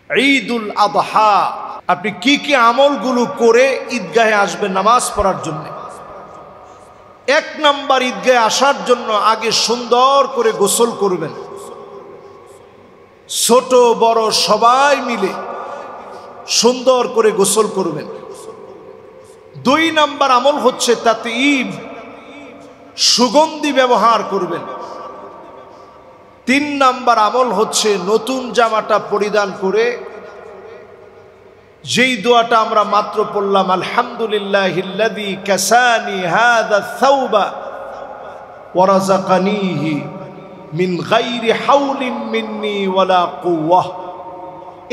ঈদুল আযহা, আপনি কি কি আমলগুলো করে ঈদগাহে আসবেন নামাজ পড়ার জন্য? এক নাম্বার, ঈদগাহে আসার জন্য আগে সুন্দর করে গোসল করবেন, ছোট বড় সবাই মিলে সুন্দর করে গোসল করবেন। দুই নাম্বার আমল হচ্ছে তাতঈব, সুগন্ধি ব্যবহার করবেন। তিন নাম্বার আমল হচ্ছে নতুন জামাটা পরিধান করে যেই দোয়াটা আমরা মাত্র পড়লাম, আলহামদুলিল্লাহিল্লাযী কাসানি হাযা সাওবা ওয়া রাযাকানিহি মিন গায়রি হাওলিন মিন্নি ওয়ালা কুওয়াহ,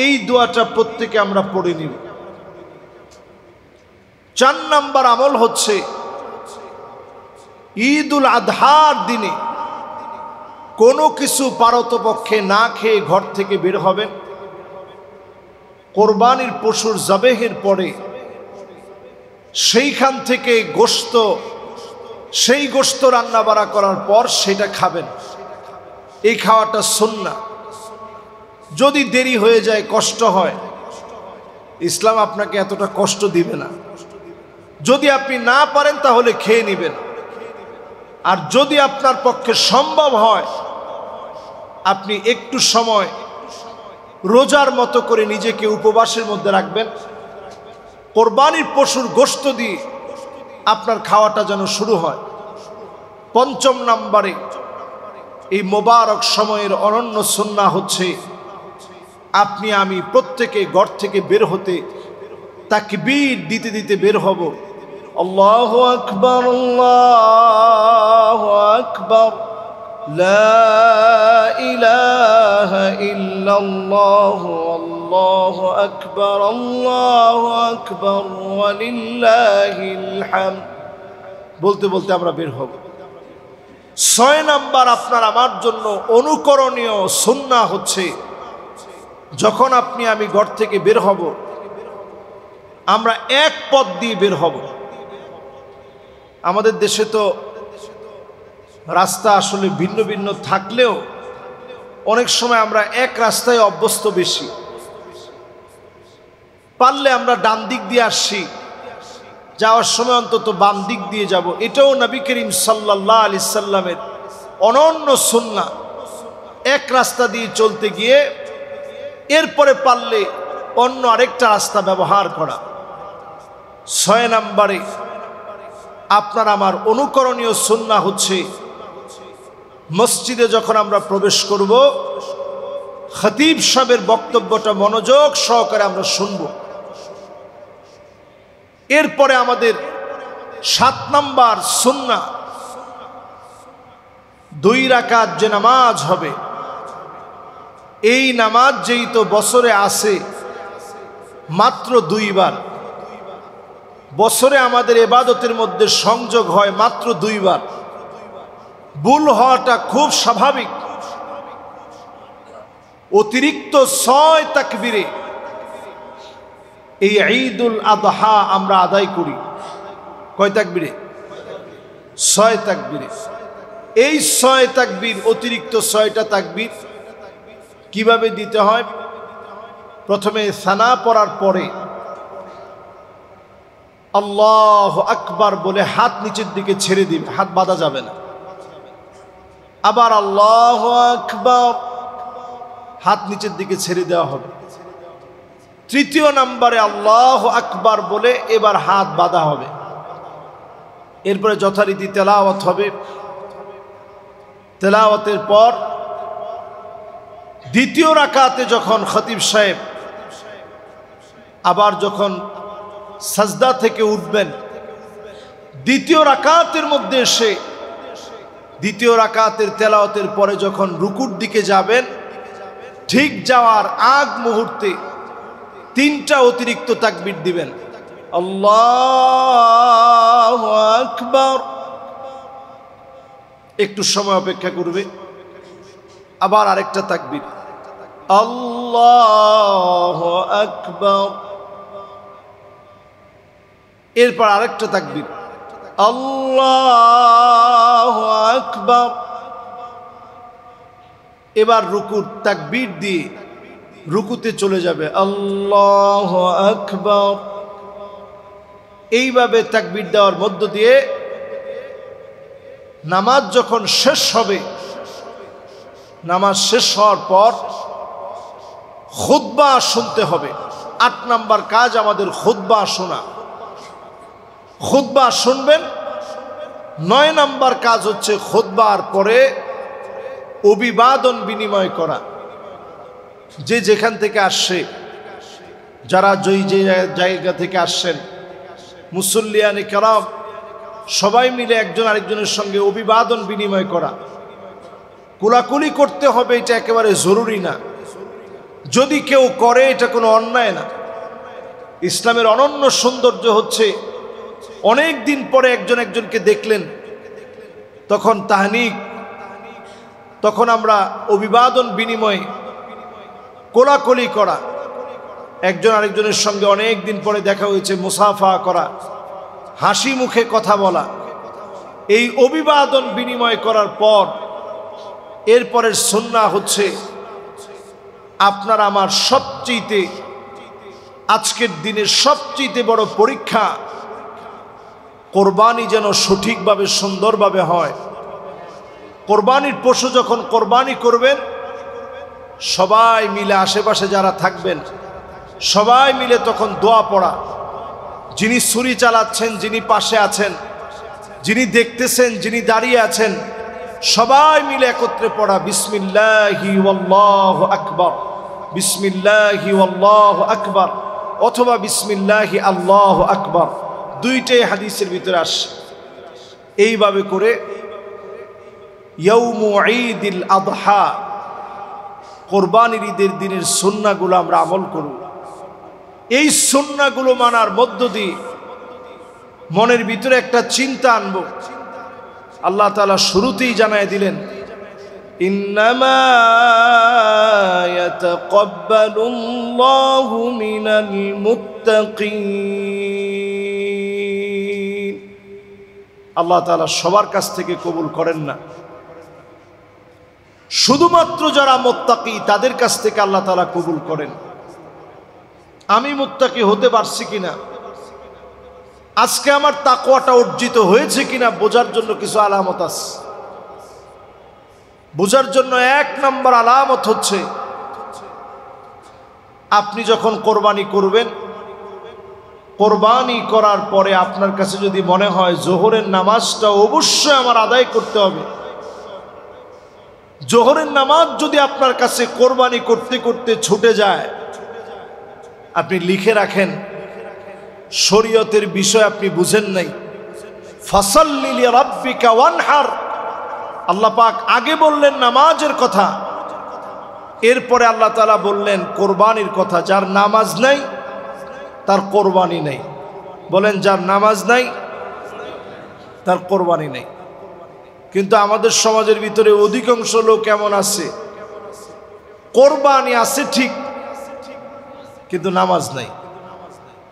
এই দোয়াটা প্রত্যেকে আমরা পড়ে নিব। চার নাম্বার আমল হচ্ছে ঈদুল আযহার দিনে কোনো কিছু পারতপক্ষে না খেয়ে ঘর থেকে বের হবেন। কোরবানির পশুর জবেহের পরে সেইখান থেকে সেই গোশত রান্না বাড়া করার পর সেটা খাবেন। এই খাওয়াটা সুন্নাহ। যদি দেরি হয়ে যায়, কষ্ট হয়, ইসলাম আপনাকে এতটা কষ্ট দিবে না। যদি আপনি না পারেন তাহলে খেয়ে নেবেন, আর যদি আপনার পক্ষে সম্ভব হয় আপনি একটু সময় রোজার মতো করে নিজেকে উপবাসের মধ্যে রাখবেন। কোরবানির পশুর গোশত দিয়ে আপনার খাওয়াটা যেন শুরু হয়। পঞ্চম নম্বরে এই মোবারক সময়ের অনন্য সুন্নাহ হচ্ছে আপনি আমি প্রত্যেকে ঘর থেকে বের হতে তাকবীর দিতে দিতে বের হব। আল্লাহু আকবার, আল্লাহু আকবার, লা ইলাহা ইল্লাল্লাহু, আল্লাহু আকবার, আল্লাহু আকবার, ওয়া লিল্লাহিল হামদ বলতে বলতে আমরা বের হব। ৬ নাম্বার আপনার আমার জন্য অনুকরণীয় সুন্নাহ হচ্ছে যখন আপনি আমি ঘর থেকে বের হব, আমরা এক পথ দিয়ে বের হব। আমাদের দেশে তো রাস্তা আসলে ভিন্ন ভিন্ন থাকলেও অনেক সময় আমরা এক রাস্তায় অভ্যস্ত বেশি। পারলে আমরা ডান দিক দিয়ে আসছি, যাওয়ার সময় অন্তত বাম দিক দিয়ে যাব। এটাও নবী করিম সাল্লাল্লাহু আলাইহি সাল্লামের অনন্য সুন্নাহ। এক রাস্তা দিয়ে চলতে গিয়ে এরপরে পারলে অন্য আরেকটা রাস্তা ব্যবহার করা। ৬ নম্বরে আপনার আমার অনুকরণীয় সুন্নাহ হচ্ছে মসজিদে যখন আমরা প্রবেশ করব, খতিব সাহেবের বক্তব্যটা মনোযোগ সহকারে আমরা শুনব। এরপরে আমাদের ৭ নাম্বার সুন্নাহ, ২ রাকাত যে নামাজ হবে, এই নামাজ যেই তো বছরে আসে মাত্র ২ বার। বছরে আমাদের ইবাদতের মধ্যে সংযোগ হয় মাত্র ২ বার। ভুল হওয়াটা খুব স্বাভাবিক। অতিরিক্ত ৬ তাকবীরে এই ঈদুল আযহা আমরা আদায় করি। কয় তাকবীরে? ৬ তাকবীরে। এই ৬ তাকবীর, অতিরিক্ত ৬টা তাকবীর কিভাবে দিতে হয়? প্রথমে সানা পড়ার পরে আল্লাহু আকবার বলে হাত নিচের দিকে ছেড়ে দিবে, হাত বাঁধা যাবে না। আবার আল্লাহু আকবার, হাত নিচের দিকে ছেড়ে দেওয়া হবে। তৃতীয় নম্বরে আল্লাহু আকবার বলে এবার হাত বাঁধা হবে। এরপরে যথারীতি তেলাওয়াত হবে। তেলাওয়াতের পর দ্বিতীয় রাকাতে যখন খতিব সাহেব আবার যখন সাজদা থেকে উঠবেন, দ্বিতীয় রাকাতের মধ্যে এসে দ্বিতীয় রাকাতের তেলাওয়াতের পরে যখন রুকুর দিকে যাবেন, ঠিক যাওয়ার আগ মুহূর্তে 3টা অতিরিক্ত তাকবীর দিবেন। আল্লাহু আকবার, একটু সময় অপেক্ষা করবে, আবার আরেকটা তাকবীর, আল্লাহু আকবার, এরপর আরেকটা তাকবীর, আল্লাহু আকবার। এবার রুকুর তাকবীর দিয়ে রুকুতে চলে যাবে, আল্লাহু আকবার। এইভাবে তাকবীর দেওয়ার মধ্য দিয়ে নামাজ যখন শেষ হবে, নামাজ শেষ হওয়ার পর খুতবা শুনতে হবে। 8 নাম্বার কাজ আমাদের খুতবা শোনা। খুতবা শুনবেন। 9 নাম্বার কাজ হচ্ছে খুতবার পরে অভিবাদন বিনিময় করা। যে যেখান থেকে আসছে, যারা যে জায়গা থেকে আসছেন, মুসল্লিয়ানে কেরাম সবাই মিলে একজন আরেকজনের সঙ্গে অভিবাদন বিনিময় করা। কোলাকুলি করতে হবে, এটা একেবারে জরুরি না। যদি কেউ করে এটা কোনো অন্যায় না। ইসলামের অনন্য সৌন্দর্য হচ্ছে অনেক দিন পরে একজন একজনকে দেখলেন, তখন তাহনিক, তখন আমরা অভিবাদন বিনিময় কোলাকুলি করা, একজন আরেকজনের সঙ্গে অনেক দিন পরে দেখা হয়েছে, মুসাফা করা, হাসি মুখে কথা বলা। এই অভিবাদন বিনিময় করার পর এরপরের সুন্নাহ হচ্ছে আপনার আমার সবচেয়ে আজকের দিনের সবচেয়ে বড় পরীক্ষা, কোরবানি যেন সঠিকভাবে সুন্দরভাবে হয়। কোরবানির পশু যখন কোরবানি করবেন, সবাই মিলে আশেপাশে যারা থাকবেন সবাই মিলে তখন দোয়া পড়া। যিনি ছুরি চালাচ্ছেন, যিনি পাশে আছেন, যিনি দেখতেছেন, যিনি দাঁড়িয়ে আছেন, সবাই মিলে একত্রে পড়া, বিসমিল্লাহি ওয়াল্লাহু আকবার, বিসমিল্লাহি ওয়াল্লাহু আকবার, অথবা বিসমিল্লাহি আল্লাহু আকবার। দুইটাই হাদিসের ভিতরে আসে। এইভাবে করে ইয়াউমু ঈদিল আদহা, কোরবানির ঈদের দিনের সুন্নাহগুলো আমরা আমল করব। এই সুন্নাহগুলো মানার মধ্য দিয়ে মনের ভিতরে একটা চিন্তা আনব। আল্লাহ তাআলা শুরুতেই জানায় দিলেন, ইন্নামা ইয়াতাকাব্বালুল্লাহু মিনাল মুত্তাকিন। আল্লাহ তাআলা সবার কাছ থেকে কবুল করেন না, শুধুমাত্র যারা মুত্তাকি তাদের কাছ থেকে আল্লাহ তাআলা কবুল করেন। আমি মুত্তাকি হতে পারছি কিনা, আজকে আমার তাকওয়াটা অর্জিত হয়েছে কিনা বোঝার জন্য কিছু আলামত আছে। বোঝার জন্য 1 নম্বর আলামত হচ্ছে, আপনি যখন কোরবানি করবেন, কোরবানি করার পরে আপনার কাছে যদি মনে হয় জোহরের নামাজটা অবশ্যই আমার আদায় করতে হবে, জোহরের নামাজ যদি আপনার কাছে কোরবানি করতে করতে ছুটে যায়, আপনি লিখে রাখেন, শরীয়তের বিষয় আপনি বুঝেন নাই। ফাসাল্লি লিরাব্বিকা ওয়ানহার, আল্লাহ পাক আগে বললেন নামাজের কথা, এরপরে আল্লাহ তাআলা বললেন কোরবানির কথা। যার নামাজ নাই তার কোরবানি নেই। বলেন, যার নামাজ নাই তার কোরবানি নেই। কিন্তু আমাদের সমাজের ভিতরে অধিকাংশ লোক এমন আছে, কোরবানি আছে ঠিক কিন্তু নামাজ নাই।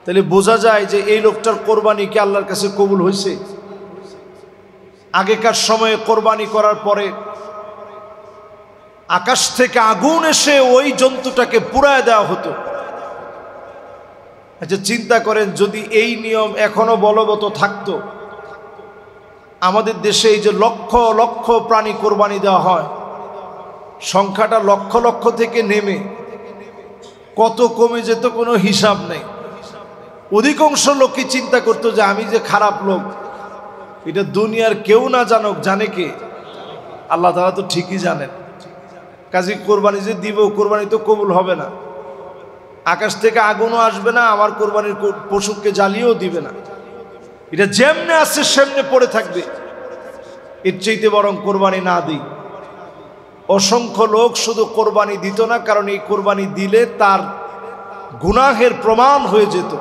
তাহলে বোঝা যায় যে এই লোকটার কোরবানি কি আল্লাহর কাছে কবুল হয়েছে? আগেকার সময়ে কোরবানি করার পরে আকাশ থেকে আগুন এসে ওই জন্তুটাকে পুড়ায় দেওয়া হতো। আচ্ছা চিন্তা করেন, যদি এই নিয়ম এখনো বলবৎ থাকতো, আমাদের দেশে এই যে লক্ষ লক্ষ প্রাণী কোরবানি দেওয়া হয়, সংখ্যাটা লক্ষ লক্ষ থেকে নেমে কত কমে যেত কোনো হিসাব নেই। অধিকাংশ লোকই চিন্তা করতো যে আমি যে খারাপ লোক, এটা দুনিয়ার কেউ না জানুক, জানে কে? আল্লাহ তাআলা তো ঠিকই জানেন। কাজী কোরবানি যে দিব, কোরবানি তো কবুল হবে না, আকাশ থেকে আগুনও আসবে না, আমার কোরবানির পশুকে জ্বালিয়েও দিবে না, এটা যেমনে আছে সেমনে পড়ে থাকবে। এর চাইতে বরং কোরবানি না দিই। অসংখ্য লোক শুধু কোরবানি দিত না, কারণ এই কোরবানি দিলে তার গুনাহের প্রমাণ হয়ে যেত,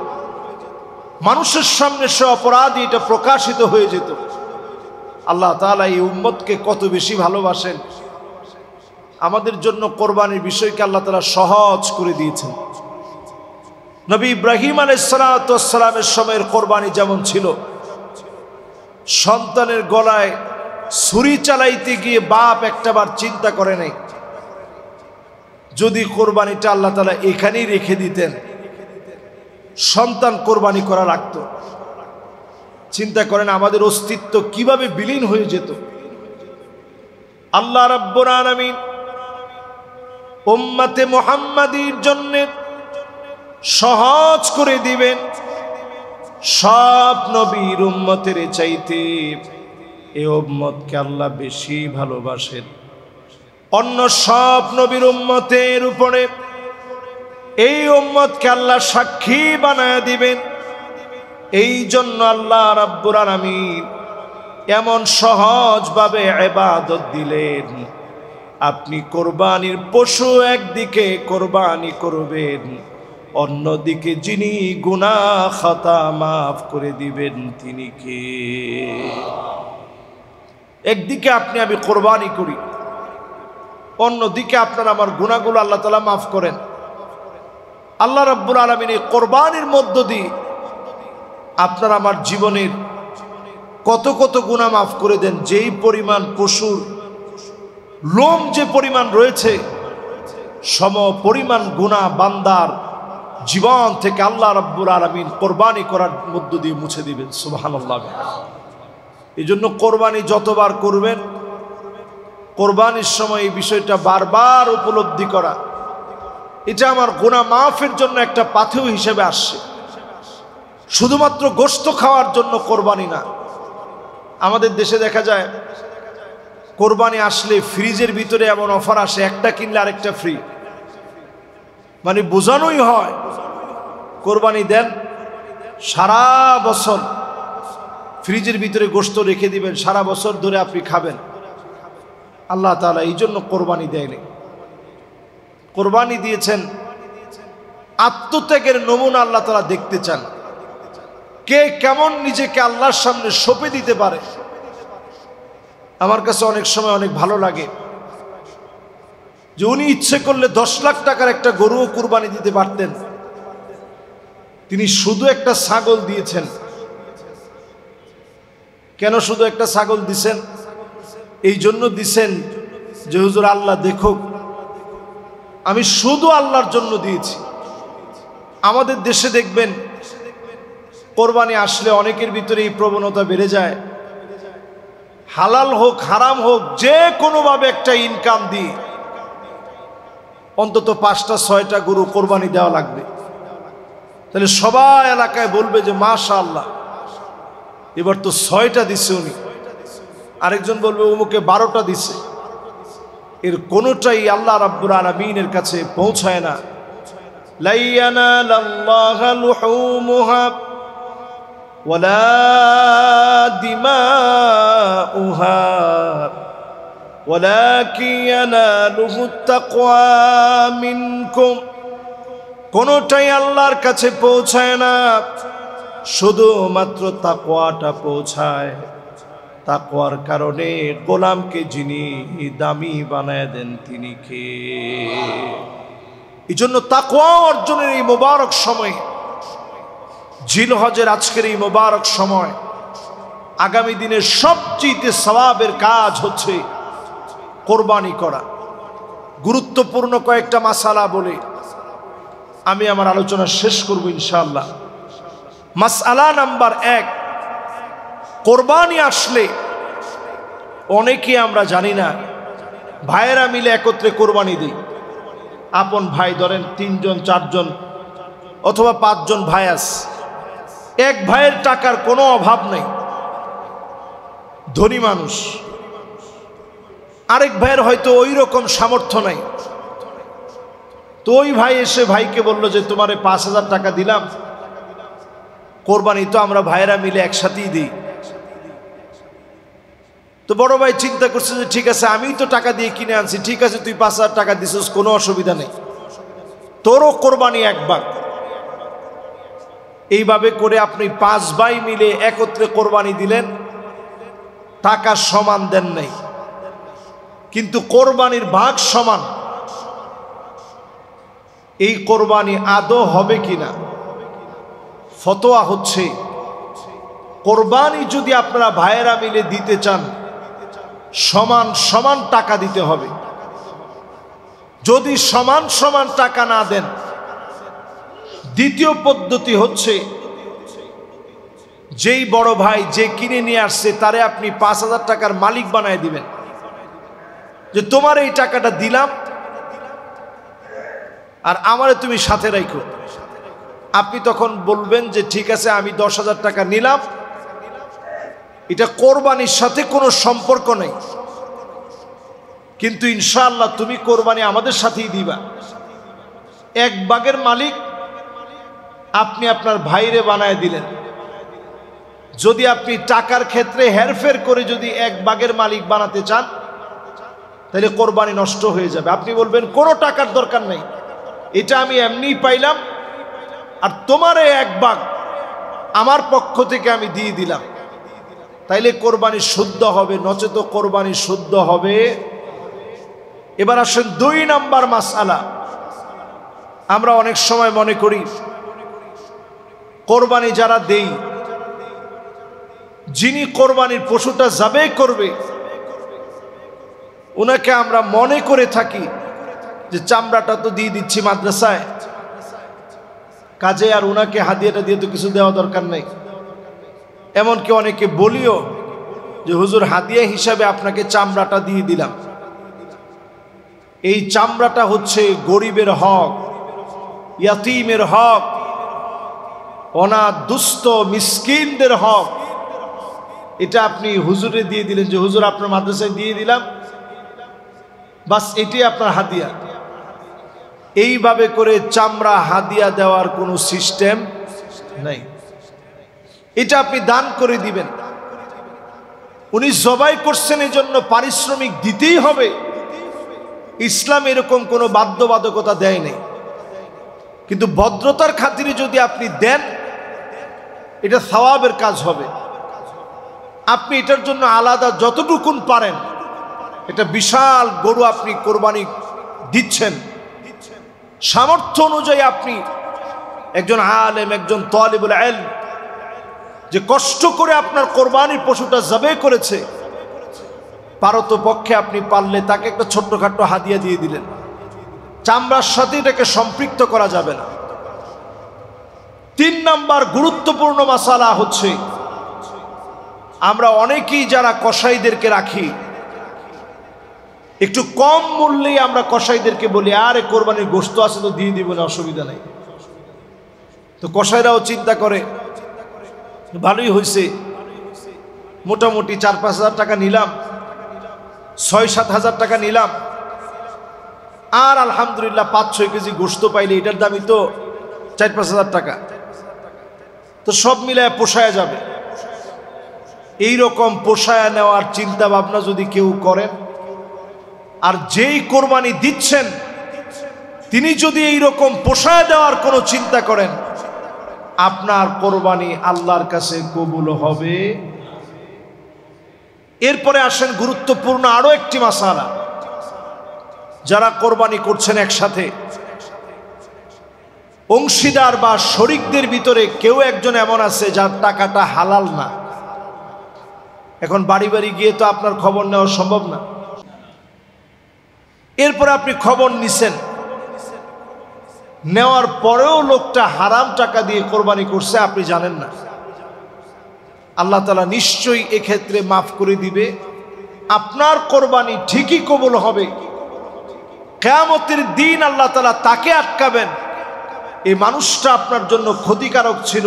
মানুষের সামনে সে অপরাধী এটা প্রকাশিত হয়ে যেত। আল্লাহ তাআলা এই উম্মতকে কত বেশি ভালোবাসেন, আমাদের জন্য কোরবানির বিষয়কে আল্লাহ তাআলা সহজ করে দিয়েছেন। নবী ইব্রাহিম আলাইহিসসালামের সময়ের কোরবানি যেমন ছিল, সন্তানের গলায় ছুরি চালাইতে গিয়ে বাপ একটাবার চিন্তা করে নাই। যদি কোরবানিটা আল্লাহ তাআলা এখানেই রেখে দিতেন, সন্তান কোরবানি করা লাগতো, চিন্তা করেন আমাদের অস্তিত্ব কিভাবে বিলীন হয়ে যেত। আল্লাহ রাব্বুল আলামিন উম্মতে মুহাম্মাদীর জন্য সহজ করে দিবেন। সব নবীর উম্মতের চাইতে এই উম্মতকে আল্লাহ বেশি ভালোবাসেন। অন্য সব নবীর উম্মতের উপরে এই উম্মতকে আল্লাহ সাক্ষী বানায় দিবেন। এই জন্য আল্লাহ রাব্বুল আলামিন এমন সহজভাবে ইবাদত দিলেন। আপনি কোরবানির পশু একদিকে কোরবানি করবেন, অন্যদিকে যিনি গুনাহ খাতা মাফ করে দিবেন তিনি কে? একদিকে আপনি আমি কোরবানি করি, অন্যদিকে আপনার আমার গুনাহগুলো আল্লাহ তাআলা মাফ করেন। আল্লাহ রাব্বুল আলামিন এই কোরবানির মধ্য দিয়ে আপনার আমার জীবনের কত কত গুনাহ মাফ করে দেন। যেই পরিমাণ পশুর লোম যে পরিমাণ রয়েছে, সম পরিমাণ গুনাহ বান্দার জীবন থেকে আল্লাহ রাব্বুল আলামিন কোরবানি করার মধ্য দিয়ে মুছে দিবেন। সুবহানাল্লাহ। এই জন্য কোরবানি যতবার করবেন, কোরবানির সময় এই বিষয়টা বারবার উপলব্ধি করা, এটা আমার গুনাহ মাফের জন্য একটা পাথেয় হিসেবে আসছে। শুধুমাত্র গোশত খাওয়ার জন্য কোরবানি না। আমাদের দেশে দেখা যায় কোরবানি আসলে ফ্রিজের ভিতরে এমন অফার আসে, একটা কিনলে আরেকটা ফ্রি। মানে বোঝানোই হয় কোরবানি দেন, সারা বছর ফ্রিজের ভিতরে গোশত রেখে দিবেন, সারা বছর ধরে আপনি খাবেন। আল্লাহ তাআলা এই জন্য কোরবানি দেয়নি। কোরবানি দিয়েছেন আত্মত্যাগের নমুনা আল্লাহ তাআলা দেখতে চান। কে কেমন নিজেকে আল্লাহর সামনে সঁপে দিতে পারে। আমার কাছে অনেক সময় অনেক ভালো লাগে যে উনি ইচ্ছে করলে 10 লাখ টাকার একটা গরুও কুরবানি দিতে পারতেন, তিনি শুধু একটা ছাগল দিয়েছেন। কেন শুধু একটা ছাগল দিছেন? এই জন্য দিছেন যে হুজুর আল্লাহ দেখুক আমি শুধু আল্লাহর জন্য দিয়েছি। আমাদের দেশে দেখবেন কোরবানি আসলে অনেকের ভিতরে এই প্রবণতা বেড়ে যায়, হালাল হোক হারাম হোক যে কোনোভাবে একটা ইনকাম দিয়ে অন্তত 5টা 6টা গরু কোরবানি দেওয়া লাগবে। তাহলে সবাই এলাকায় বলবে যে মাশাআল্লাহ এবার তো 6টা দিছে উনি, আরেকজন বলবে অমুকে 12টা দিছে। এর কোনোটাই আল্লাহ রাব্বুল আলামিনের কাছে পৌঁছায় না। লা ইয়ানালাল্লাহু লুহুমুহা ওয়ালা দিমাউহা ওয়ালাকিন ইয়ানালুহুত তাকওয়া মিনকুম। কোনোটাই আল্লাহর কাছে পৌঁছায় না, শুধুমাত্র তাকওয়াটা পৌঁছায়। তাকওয়ার কারণে গোলামকে যিনি দামি বানায় দেন তিনি কে? এই জন্য তাকওয়া অর্জনের এই মোবারক সময়, জিলহজের আজকের এই মোবারক সময়, আগামী দিনের সবচেয়ে সওয়াবের কাজ হচ্ছে কোরবানি করা। গুরুত্বপূর্ণ কয়েকটা মাসালা বলে আমি আমার আলোচনা শেষ করব ইনশাআল্লাহ। মাসআলা নাম্বার 1, কোরবানি আসলে অনেকে আমরা জানি না, ভাইয়েরা মিলে একত্রে কোরবানি দিই। আপন ভাই ধরেন 3 জন 4 জন অথবা 5 জন ভাই আছে, এক ভাইয়ের টাকার কোনো অভাব নেই, ধনী মানুষ। আরেক ভাইয়ের হয়তো ওই রকম সামর্থ্য নাই, তো ওই ভাই এসে ভাইকে বলল যে তোমারে 5000 টাকা দিলাম, কোরবানি তো আমরা ভাইয়েরা মিলে একসাথেই দিই। তো বড় ভাই চিন্তা করছে যে ঠিক আছে আমি তো টাকা দিয়ে কিনে আনছি, ঠিক আছে তুই 5000 টাকা দিছিস, কোনো অসুবিধা নেই, তোরও কোরবানি একবার। এইভাবে করে আপনি 5 ভাই মিলে একত্রে কোরবানি দিলেন, টাকা সমান দেন নাই, কিন্তু কোরবানির ভাগ সমান। এই কোরবানি আদৌ হবে কিনা? ফতোয়া হচ্ছে কোরবানি যদি আপনারা ভাইয়েরা মিলে দিতে চান সমান সমান টাকা দিতে হবে। যদি সমান সমান টাকা না দেন, দ্বিতীয় পদ্ধতি হচ্ছে যেই বড় ভাই যে কিনে নিয়ে আসছে তারে আপনি ৫,০০০ টাকার মালিক বানায় দিবেন, যে তোমার এই টাকাটা দিলাম আর আমারে তুমি সাথে রাখো। আপনি তখন বলবেন যে ঠিক আছে, আমি ১০,০০০ টাকা নিলাম, এটা কোরবানির সাথে কোনো সম্পর্ক নেই, কিন্তু ইনশাআল্লাহ তুমি কোরবানি আমাদের সাথেই দিবা। এক ভাগের মালিক আপনি আপনার ভাইরে বানায় দিলেন। যদি আপনি টাকার ক্ষেত্রে হেরফের করে যদি এক ভাগের মালিক বানাতে চান, তাহলে কোরবানি নষ্ট হয়ে যাবে। আপনি বলবেন কোনো টাকার দরকার নেই, এটা আমি এমনিই পাইলাম আর তোমারে এক ভাগ আমার পক্ষ থেকে আমি দিয়ে দিলাম, তাইলে কোরবানি শুদ্ধ হবে, নচেত কোরবানি শুদ্ধ হবে। এবার আসেন ২ নাম্বার মাসআলা। আমরা অনেক সময় মনে করি কোরবানি যারা দেই, যিনি কোরবানির পশুটা জবাই করবে উনাকে আমরা মনে করে থাকি যে চামড়াটা তো দিয়ে দিচ্ছি মাদ্রাসায়, কাজে আর উনাকে হাদিয়াটা দিয়ে তো কিছু দেওয়া দরকার নেই। এমনকি অনেকে বলিও যে হুজুর হাদিয়া হিসাবে আপনাকে চামড়াটা দিয়ে দিলাম। এই চামড়াটা হচ্ছে গরিবের হক, ইয়াতীমের হক, অনাথ দুস্থ মিসকিনদের হক। এটা আপনি হুজুরে দিয়ে দিলেন যে হুজুর আপনার মাদ্রাসায় দিয়ে দিলাম, বাস এটাই আপনার হাদিয়া। এইভাবে করে চামড়া হাদিয়া দেওয়ার কোনো সিস্টেম নাই। এটা আপনি দান করে দিবেন। উনি জবাই করছেন এই জন্য পারিশ্রমিক দিতেই হবে, ইসলাম এরকম কোনো বাধ্যবাধকতা দেয় নাই। কিন্তু ভদ্রতার খাতিরে যদি আপনি দেন, এটা সওয়াবের কাজ হবে। আপনি এটার জন্য আলাদা যতটুকুন পারেন, এটা বিশাল গরু আপনি কোরবানি দিচ্ছেন, সামর্থ্য অনুযায়ী আপনি একজন আলেম, একজন তালিবুল ইলম যে কষ্ট করে আপনার কোরবানির পশুটা জবাই করেছে, পারতপক্ষে আপনি পারলে তাকে একটা ছোট্টখাট্টো হাদিয়া দিয়ে দিলেন। চামড়ার সাথে এটাকে সম্পৃক্ত করা যাবে না। ৩ নাম্বার গুরুত্বপূর্ণ মাসালা হচ্ছে, আমরা অনেকেই যারা কসাইদেরকে রাখি, একটু কম মূল্যে আমরা কসাইদেরকে বলি আরে কোরবানির গোশত আছে তো দিয়ে দিব না, অসুবিধা নেই। তো কসাইরাও চিন্তা করে ভালোই হয়েছে, মোটামুটি ৪-৫ হাজার টাকা নিলাম, ৬-৭ হাজার টাকা নিলাম, আর আলহামদুলিল্লাহ ৫-৬ কেজি গোশত পাইলে এটার দামই তো ৪-৫ হাজার টাকা, তো সব মিলায় পোষায় যাবে। এই রকম পোষায় নেওয়ার চিন্তা ভাবনা যদি কেউ করেন, আর যেই কোরবানি দিচ্ছেন তিনি যদি এই রকম পোষায় দেওয়ার কোনো চিন্তা করেন, আপনার কোরবানি আল্লাহর কাছে কবুল হবে। এরপরে আসেন গুরুত্বপূর্ণ আরো একটি মাসালা। যারা কোরবানি করছেন একসাথে, অংশীদার বা শরিকদের ভিতরে কেউ একজন এমন আছে যার টাকাটা হালাল না। এখন বাড়ি বাড়ি গিয়ে তো আপনার খবর নেওয়া সম্ভব না। এরপরে আপনি খবর নিছেন, নেওয়ার পরেও লোকটা হারাম টাকা দিয়ে কোরবানি করছে, আপনি জানেন না। আল্লাহ তাআলা নিশ্চয়ই এক্ষেত্রে মাফ করে দিবে, আপনার কোরবানি ঠিকই কবুল হবে। কিয়ামতের দিন আল্লাহ তাআলা তাকে আটকাবেন, এই মানুষটা আপনার জন্য ক্ষতিকারক ছিল,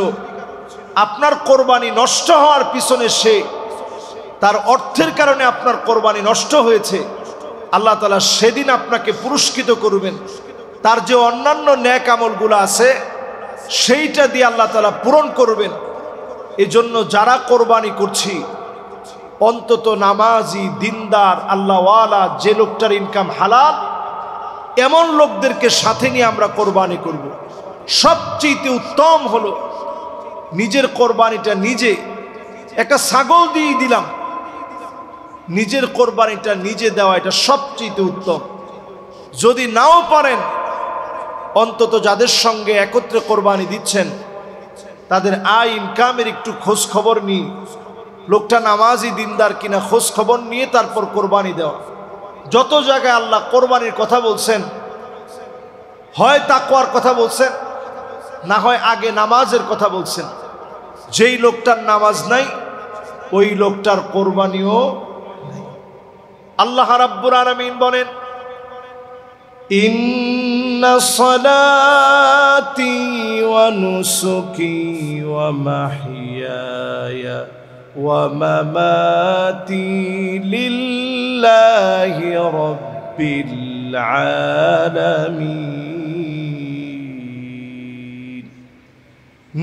আপনার কোরবানি নষ্ট হওয়ার পিছনে সে তার অর্থের কারণে আপনার কোরবানি নষ্ট হয়েছে। আল্লাহ তাআলা সেদিন আপনাকে পুরস্কৃত করবেন, তার যে অন্যান্য নেক আমলগুলো আছে সেইটা দিয়ে আল্লাহ তাআলা পূরণ করবেন। এজন্য যারা কোরবানি করছি, অন্তত নামাজি, দিনদার, আল্লাহওয়ালা, যে লোকটার ইনকাম হালাল, এমন লোকদেরকে সাথে নিয়ে আমরা কোরবানি করব। সবচেয়ে উত্তম হলো নিজের কোরবানিটা নিজে, একটা ছাগল দিয়ে দিলাম, নিজের কোরবানিটা নিজে দেওয়া, এটা সবচেয়ে উত্তম। যদি নাও পারেন, অন্তত যাদের সঙ্গে একত্রে কোরবানি দিচ্ছেন তাদের আয় ইনকামের একটু খোঁজ খবর নিয়ে, লোকটা নামাজি দিনদার কিনা খোঁজ খবর নিয়ে তারপর কোরবানি দেওয়া। যত জায়গায় আল্লাহ কোরবানির কথা বলছেন হয় তাকওয়ার কথা বলছেন, না হয় আগে নামাজের কথা বলছেন। যেই লোকটার নামাজ নাই ওই লোকটার কোরবানিও নাই। আল্লাহ রাব্বুল আলামিন বলেন, ইন্না সালাতি ওয়া নুসুকি ওয়া মাহইয়ায়া ওয়া মামাতি লিল্লাহি রাব্বিল আলামিন।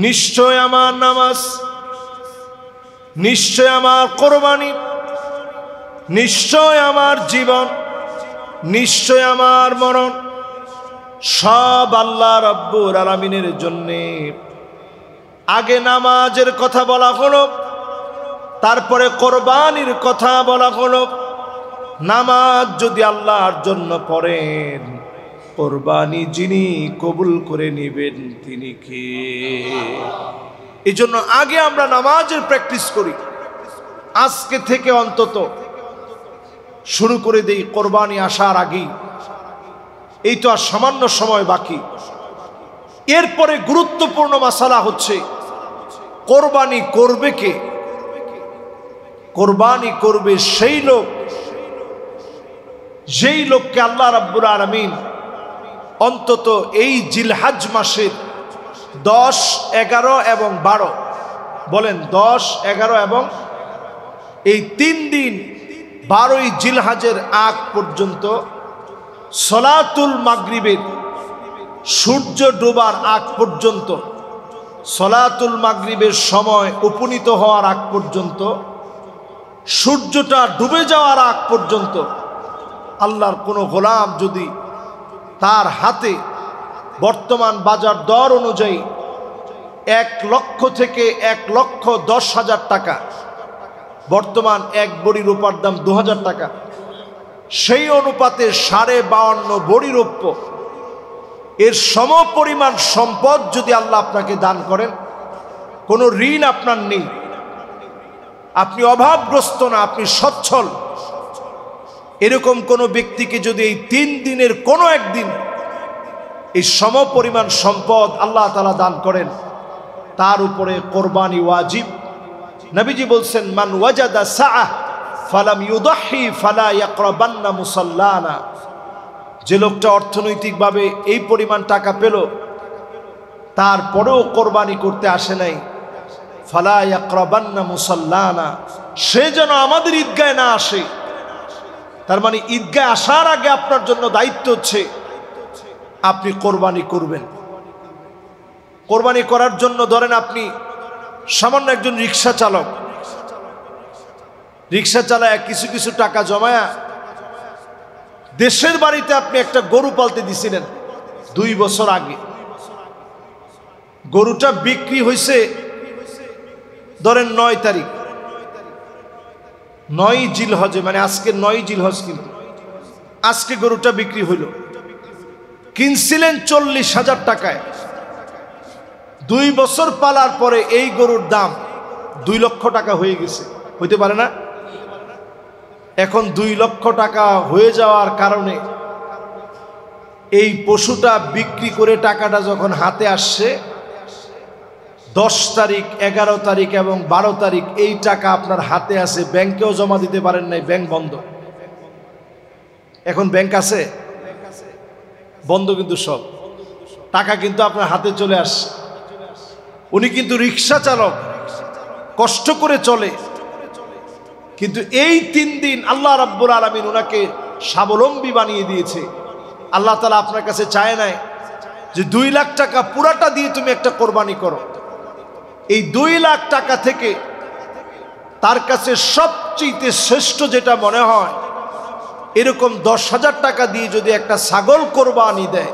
নিশ্চয় আমার নামাজ, নিশ্চয় আমার কোরবানি, নিশ্চয় আমার জীবন, নিশ্চয় আমার মরণ সব আল্লাহ রাব্বুল আলামিনের জন্যে। আগে নামাজের কথা বলা হলো, তারপরে কোরবানির কথা বলা হলো। নামাজ যদি আল্লাহর জন্য পড়েন, কোরবানি যিনি কবুল করে নেবেন তিনি কে? এই জন্য আগে আমরা নামাজের প্র্যাকটিস করি। আজকে থেকে অন্তত শুরু করে দেই কোরবানি আসার আগেই। এই তো আর সামান্য সময় বাকি। এরপরে গুরুত্বপূর্ণ মাসালা হচ্ছে কোরবানি করবে কে? কোরবানি করবে সেই লোক, যেই লোককে আল্লাহ রাব্বুল আলামিন অন্তত এই জিলহজ মাসের 10, 11 এবং 12, বলেন 10, 11 এবং এই 3 দিন 12ই জিলহজের আগ পর্যন্ত সলাতুল মাগরিবের সূর্য ডোবার আগ পর্যন্ত, সলাতুল মাগরিবের সময় উপনীত হওয়ার আগ পর্যন্ত, সূর্যটা ডুবে যাওয়ার আগ পর্যন্ত আল্লাহর কোনো গোলাম যদি তার হাতে বর্তমান বাজার দর অনুযায়ী 1 লক্ষ থেকে 1,10,000 টাকা, বর্তমান 1 বড়ি রূপার দাম 2000 টাকা, সেই অনুপাতে 52.5 বড়ি রৌপ্য এর সমপরিমাণ সম্পদ যদি আল্লাহ আপনাকে দান করেন, কোনো ঋণ আপনার নেই, আপনি অভাবগ্রস্ত না, আপনি সচ্ছল, এরকম কোনো ব্যক্তিকে যদি এই 3 দিনের কোনো একদিন এই সমপরিমাণ সম্পদ আল্লাহ তাআলা দান করেন, তার উপরে কোরবানি ওয়াজিব। নবীজি বলছেন, মান ওয়াজাদা সাআহ ফালাম ইউদাহি ফালা ইয়াকরাবান্না মুসাল্লানা। যে লোকটা অর্থনৈতিকভাবে এই পরিমাণ টাকা পেল, তারপরেও কোরবানি করতে আসে নাই, ফালা ইয়াকরাবান্না মুসাল্লানা, সে যেন আমাদের ঈদগাহে না আসে। তার মানে ঈদগাহে আসার আগে আপনার জন্য দায়িত্ব হচ্ছে আপনি কোরবানি করবেন। কোরবানি করার জন্য ধরেন আপনি সামান্য একজন রিক্সা চালক, রিক্সা চালায় কিছু কিছু টাকা জমায়া দেশের বাড়িতে আপনি একটা গরু পালতে দিছিলেন 2 বছর আগে। গরুটা বিক্রি হয়েছে ধরেন 9 তারিখ, 9 জিলহজে, মানে আজকে 9 জিলহজ, কিন্তু আজকে গরুটা বিক্রি হইল। কিনছিলেন 40,000 টাকায়। 2 বছর পালার পরে এই গরুর দাম 2 লক্ষ টাকা হয়ে গেছে। হইতে পারে না? এখন 2 লক্ষ টাকা হয়ে যাওয়ার কারণে এই পশুটা বিক্রি করে টাকাটা যখন হাতে আসছে, 10 তারিখ, 11 তারিখ এবং 12 তারিখ এই টাকা আপনার হাতে আছে, ব্যাংকেও জমা দিতে পারেন নাই, ব্যাংক বন্ধ। এখন ব্যাংক আছে? বন্ধ, কিন্তু সব টাকা কিন্তু আপনার হাতে চলে আসছে। উনি কিন্তু রিক্সা চালক, কষ্ট করে চলে, কিন্তু এই 3 দিন আল্লাহ রাব্বুল আলামিন ওনাকে স্বাবলম্বী বানিয়ে দিয়েছে। আল্লাহ তাআলা আপনার কাছে চায় নাই যে 2 লাখ টাকা পুরাটা দিয়ে তুমি একটা কোরবানি করো। এই 2 লাখ টাকা থেকে তার কাছে সবচেয়ে শ্রেষ্ঠ যেটা মনে হয়, এরকম 10,000 টাকা দিয়ে যদি একটা ছাগল কোরবানি দেয়,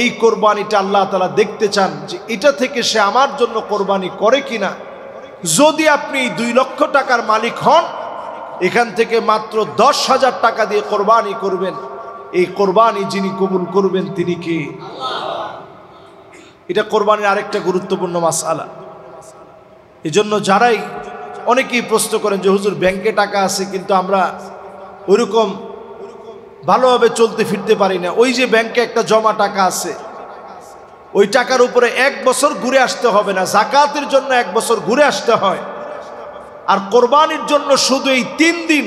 এই কোরবানিটা আল্লাহ তাআলা দেখতে চান যে এটা থেকে সে আমার জন্য কোরবানি করে কিনা। যদি আপনি 2 লক্ষ টাকার মালিক হন, এখান থেকে মাত্র 10,000 টাকা দিয়ে কোরবানি করবেন, এই কোরবানি যিনি কবুল করবেন তিনি কি? এটা কোরবানির আরেকটা গুরুত্বপূর্ণ মাসআলা। এজন্য যারাই অনেকেই প্রশ্ন করেন যে হুজুর ব্যাংকে টাকা আছে কিন্তু আমরা ওইরকম ভালোভাবে চলতে ফিরতে পারি না। ওই যে ব্যাংকে একটা জমা টাকা আছে, ওই টাকার উপরে 1 বছর ঘুরে আসতে হবে না, যাকাতের জন্য 1 বছর ঘুরে আসতে হয়। আর কোরবানির জন্য শুধু এই 3 দিন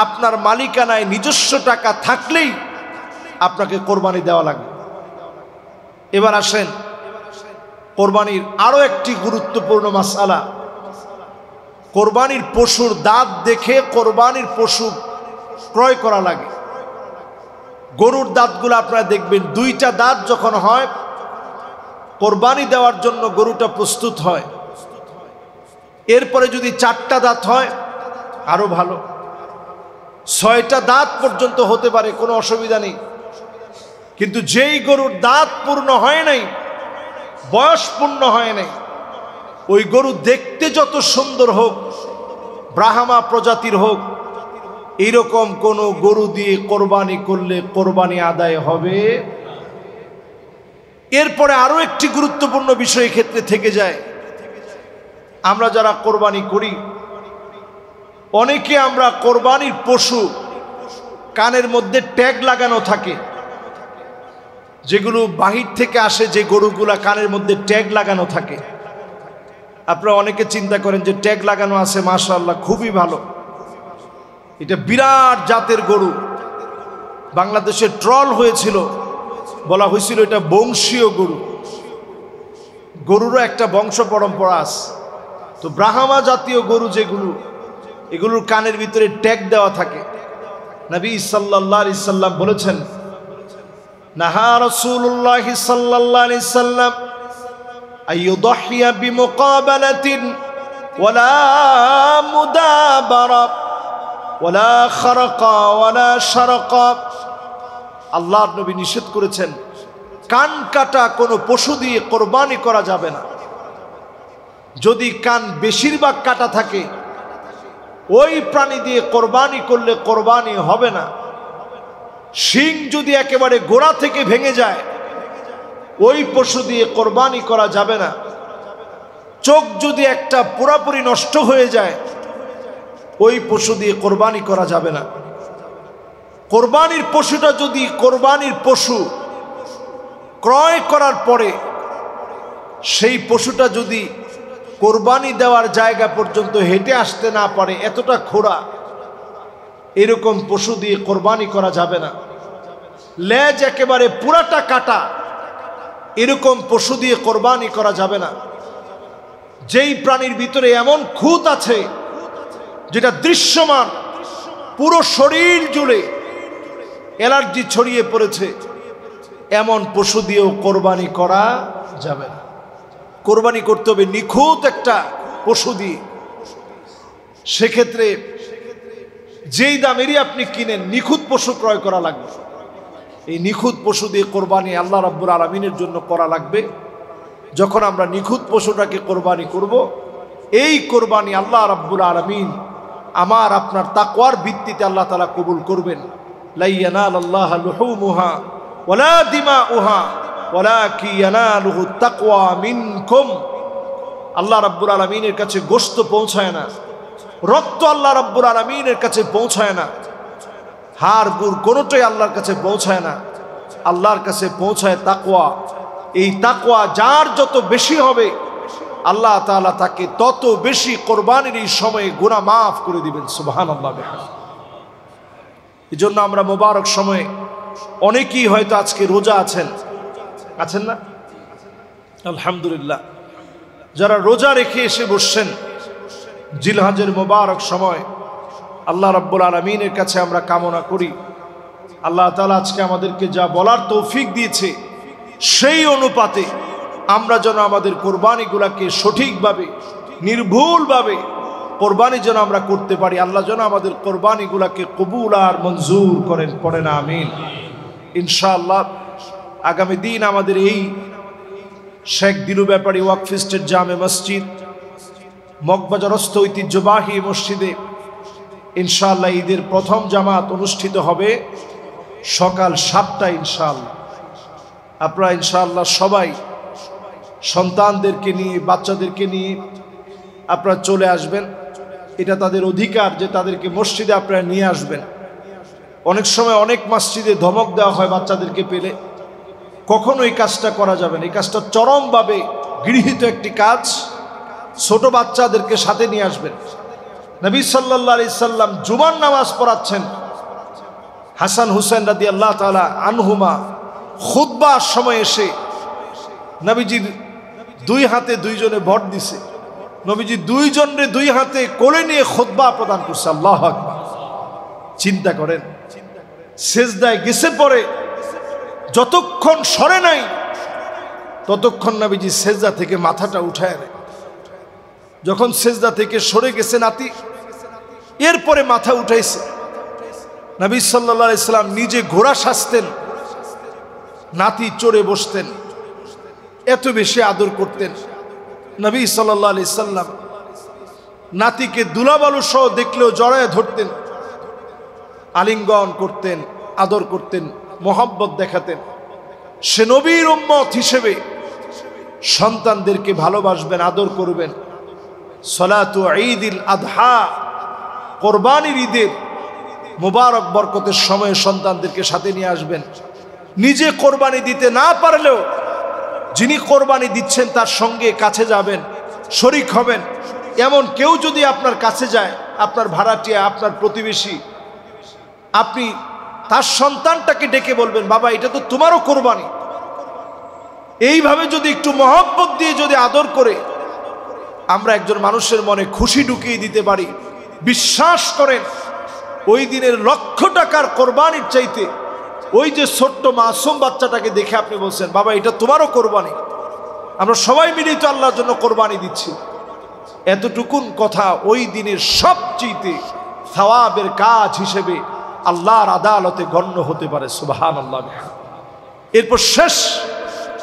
আপনার মালিকানায় নিজস্ব টাকা থাকলেই আপনাকে কোরবানি দেওয়া লাগবে। এবার আসেন কোরবানির আরো একটি গুরুত্বপূর্ণ মাসআলা। কোরবানির পশুর দাঁত দেখে কোরবানির পশু ক্রয় করা লাগে। গরুর দাঁতগুলো আপনারা দেখবেন, 2টা দাঁত যখন হয় কোরবানি দেওয়ার জন্য গরুটা প্রস্তুত হয়। এরপরে যদি 4টা দাঁত হয় আরো ভালো, 6টা দাঁত পর্যন্ত হতে পারে, কোনো অসুবিধা নেই। কিন্তু যেই গরুর দাঁত পূর্ণ হয় নাই, বয়স পূর্ণ হয় নাই, ওই গরু দেখতে যত সুন্দর হোক, ব্রাহ্মা প্রজাতির হোক, এইরকম কোন গরু দিয়ে কোরবানি করলে কোরবানি আদায় হবে। এরপরে আরো একটি গুরুত্বপূর্ণ বিষয় ক্ষেত্রে থেকে যায়। আমরা যারা কোরবানি করি, অনেকে আমরা কোরবানির পশু কানের মধ্যে ট্যাগ লাগানো থাকে, যেগুলো বাহির থেকে আসে, যে গরুগুলা কানের মধ্যে ট্যাগ লাগানো থাকে। আপনারা অনেকে চিন্তা করেন যে ট্যাগ লাগানো আছে, মাশাআল্লাহ খুবই ভালো, এটা বিরাট জাতের গরু। বাংলাদেশে ট্রল হয়েছিল, বলা হয়েছিল এটা বংশীয় গরু। গরুরও একটা বংশ পরম্পরা আছে। তো ব্রাহ্মা জাতীয় গরু যেগুলো, এগুলোর কানের ভিতরে ট্যাগ দেওয়া থাকে। নবী সাল্লাল্লাহু আলাইহি সাল্লাম বলেছেন, নাহা রাসূলুল্লাহ সাল্লাল্লাহু আলাইহি সাল্লাম আইয়ুদহিয়া বিমুকাবালাতিন ওয়ালা মুদাবারা ওয়ালা খারাকা ওয়ালা শারাকা। আল্লাহর নবী নিষেধ করেছেন, কান কাটা কোনো পশু দিয়ে কোরবানি করা যাবে না। যদি কান বেশিরভাগ কাটা থাকে, ওই প্রাণী দিয়ে কোরবানি করলে কোরবানি হবে না। শিং যদি একেবারে গোড়া থেকে ভেঙে যায়, ওই পশু দিয়ে কোরবানি করা যাবে না। চোখ যদি একটা পুরোপুরি নষ্ট হয়ে যায়, ওই পশু দিয়ে কোরবানি করা যাবে না। কোরবানির পশুটা যদি কোরবানির পশু ক্রয় করার পরে সেই পশুটা যদি কোরবানি দেওয়ার জায়গা পর্যন্ত হেঁটে আসতে না পারে, এতটা খোঁড়া, এরকম পশু দিয়ে কোরবানি করা যাবে না। লেজ একেবারে পুরাটা কাটা, এরকম পশু দিয়ে কোরবানি করা যাবে না। যেই প্রাণীর ভিতরে এমন খুঁত আছে যেটা দৃশ্যমান, পুরো শরীর জুড়ে অ্যালার্জি ছড়িয়ে পড়েছে, এমন পশু দিয়েও কোরবানি করা যাবে না। কোরবানি করতে হবে নিখুঁত একটা পশু দিয়ে। সেক্ষেত্রে যেই দামেরই আপনি কিনেন, নিখুঁত পশু ক্রয় করা লাগবে। এই নিখুঁত পশু দিয়ে কোরবানি আল্লাহ রাব্বুল আলামিনের জন্য করা লাগবে। যখন আমরা নিখুঁত পশুটাকে কোরবানি করব, এই কোরবানি আল্লাহ রাব্বুল আলামিন আমার আপনার তাকওয়ার ভিত্তিতে আল্লাহ তাআলা কবুল করবেন। লা ইয়ানালাল্লাহু লুহুমুহা ওয়ালা দিমাউহা ওয়ালাকিন ইয়ানালুহু তাকওয়া মিনকুম। আল্লাহ রাব্বুল আলামিনের কাছে গোশত পৌঁছায় না, রক্ত আল্লাহ রাব্বুল আলামিনের কাছে পৌঁছায় না, হাড় গুড় কোনোটাই আল্লাহর কাছে পৌঁছায় না। আল্লাহর কাছে পৌঁছায় তাকওয়া। এই তাকওয়া যার যত বেশি হবে, আল্লাহ তাআলা তাকে তত বেশি কোরবানির এই সময়ে গুনাহ মাফ করে দিবেন। সুবহানাল্লাহ। এই জন্য আমরা মোবারক সময়ে অনেকেই হয়তো আজকে রোজা আছেন না? আলহামদুলিল্লাহ। যারা রোজা রেখে এসে বসছেন জিলহজের মোবারক সময়, আল্লাহ রাব্বুল আলামিনের কাছে আমরা কামনা করি আল্লাহ তাআলা আজকে আমাদেরকে যা বলার তৌফিক দিয়েছে, সেই অনুপাতে আমরা যেন আমাদের কোরবানিগুলোকে সঠিকভাবে, নির্ভুলভাবে কোরবানি যেন আমরা করতে পারি। আল্লাহ যেন আমাদের কোরবানিগুলোকে কবুল আর মঞ্জুর করেন, পড়েন আমিন। ইনশাআল্লাহ আগামী দিন আমাদের এই শেখ দিলু ব্যাপারী ওয়াকফ স্টেট জামে মসজিদ মগবাজারস্থ ঐতিহ্যবাহী মসজিদে ইনশাআল্লাহ ঈদের প্রথম জামাত অনুষ্ঠিত হবে সকাল 7টায় ইনশাআল্লাহ। আপনারা ইনশাআল্লাহ সবাই সন্তানদেরকে নিয়ে, বাচ্চাদেরকে নিয়ে আপনারা চলে আসবেন। এটা তাদের অধিকার যে তাদেরকে মসজিদে আপনারা নিয়ে আসবেন। অনেক সময় অনেক মসজিদে ধমক দেওয়া হয় বাচ্চাদেরকে পেলে, কখনো এই কাজটা করা যাবে না। এই কাজটা চরমভাবে গৃহীত একটি কাজ। ছোট বাচ্চাদেরকে সাথে নিয়ে আসবেন। নবী সাল্লাল্লাহু আলাইহি সাল্লাম জুমার নামাজ পড়াচ্ছেন, হাসান হুসেন রাদিয়াল্লাহু তাআলা আনহুমা খুতবার সময় এসে নবীজির দুই হাতে দুইজনে ভর দিছে। নবীজি দুইজনে দুই হাতে কোলে নিয়ে খুতবা প্রদান করছে। আল্লাহু আকবার। চিন্তা করেন, সেজদায় গেছে পরে যতক্ষণ সরে নাই ততক্ষণ নবীজি সেজদা থেকে মাথাটা উঠায় নেয়। যখন সেজদা থেকে সরে গেছে নাতি, এরপরে মাথা উঠাইছে। নবী সাল্লাল্লাহু আলাইহি সাল্লাম নিজে ঘোড়া সাজতেন, নাতি চড়ে বসতেন, এত বেশি আদর করতেন। নবী সাল্লাল্লাহু আলাইহি সাল্লাম নাতিকে দুলাবালু সহ দেখলেও জড়ায় ধরতেন, আলিঙ্গন করতেন, আদর করতেন, মোহাব্বত দেখাতেন। সে নবীর উম্মত হিসেবে সন্তানদেরকে ভালোবাসবেন, আদর করবেন। সলাতু ঈদুল আযহা, কোরবানির ঈদের মুবারক বরকতের সময়ে সন্তানদেরকে সাথে নিয়ে আসবেন। নিজে কোরবানি দিতে না পারলেও যিনি কোরবানি দিচ্ছেন তার সঙ্গে কাছে যাবেন, শরীক হবেন। এমন কেউ যদি আপনার কাছে যায়, আপনার ভাড়াটিয়া, আপনার প্রতিবেশী, আপনি তার সন্তানটাকে ডেকে বলবেন, বাবা এটা তো তোমারও কোরবানি। এইভাবে যদি একটু মহব্বত দিয়ে যদি আদর করে আমরা একজন মানুষের মনে খুশি ঢুকিয়ে দিতে পারি, বিশ্বাস করেন ওই দিনের লক্ষ টাকার কোরবানির চাইতে ওই যে ছোট্ট মাসুম বাচ্চাটাকে দেখে আপনি বলছেন, বাবা এটা তোমারও কোরবানি, আমরা সবাই মিলিত আল্লাহর জন্য কোরবানি দিচ্ছি, এতটুকুন কথা ওই দিনের সবচেয়ে সওয়াবের কাজ হিসেবে আল্লাহর আদালতে গণ্য হতে পারে। সুবহানাল্লাহ। এরপর শেষ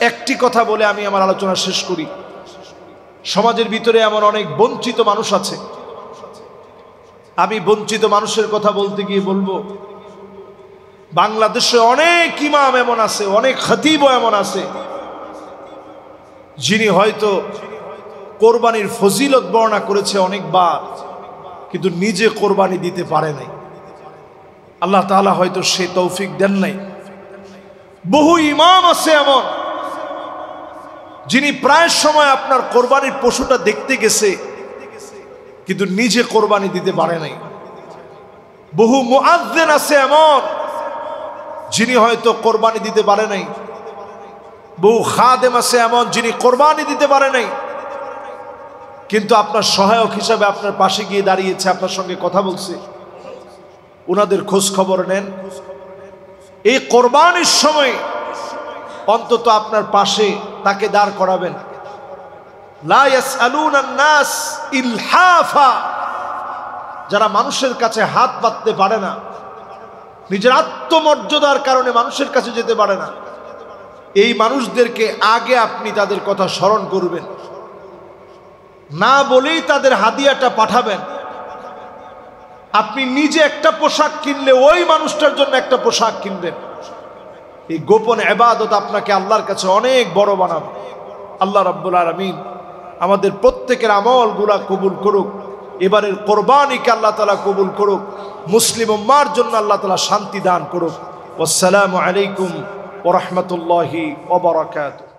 একটি কথা বলে আমি আমার আলোচনা শেষ করি। সমাজের ভিতরে এমন অনেক বঞ্চিত মানুষ আছে। আমি বঞ্চিত মানুষের কথা বলতে গিয়ে বলবো, বাংলাদেশে অনেক ইমাম এমন আছে, অনেক খতিবও এমন আছে যিনি হয়তো কোরবানির ফজিলত বর্ণনা করেছে অনেকবার, কিন্তু নিজে কোরবানি দিতে পারে নাই। আল্লাহ তাআলা হয়তো সে তৌফিক দেন নাই। বহু ইমাম আছে এমন যিনি প্রায় সময় আপনার কোরবানির পশুটা দেখতে গেছে কিন্তু নিজে কোরবানি দিতে পারে নাই। বহু মুআজ্জিন আছে এমন যিনি হয়তো কোরবানি দিতে পারে নাই। বহু খাদেম আছে এমন যিনি কোরবানি দিতে পারে নাই, কিন্তু আপনার সহায়ক হিসাবে আপনার পাশে গিয়ে দাঁড়িয়েছে, আপনার সঙ্গে কথা বলছে। ওনাদের খোঁজ খবর নেন। এই কোরবানির সময় অন্তত আপনার পাশে তাকে দাঁড় করাবেন। লা ইয়াসআলুনান নাস ইলহাফা, যারা মানুষের কাছে হাত পাততে পারে না, নিজের আত্মমর্যাদার কারণে মানুষের কাছে যেতে পারে না, এই মানুষদেরকে আগে আপনি তাদের কথা স্মরণ করবেন, না বলেই তাদের হাদিয়াটা পাঠাবেন। আপনি নিজে একটা পোশাক কিনলে ওই মানুষটার জন্য একটা পোশাক কিনবেন। এই গোপন ইবাদত আপনাকে আল্লাহর কাছে অনেক বড় বানাবে। আল্লাহ রাব্বুল আলামিন আমাদের প্রত্যেকের আমলগুলা কবুল করুক। এবারের কোরবানিকে আল্লাহ তাআলা কবুল করুক। মুসলিম উম্মার জন্য আল্লাহ তাআলা শান্তি দান করুক। আসসালামু আলাইকুম ওয়া রাহমাতুল্লাহি ওয়া বারাকাতুহু।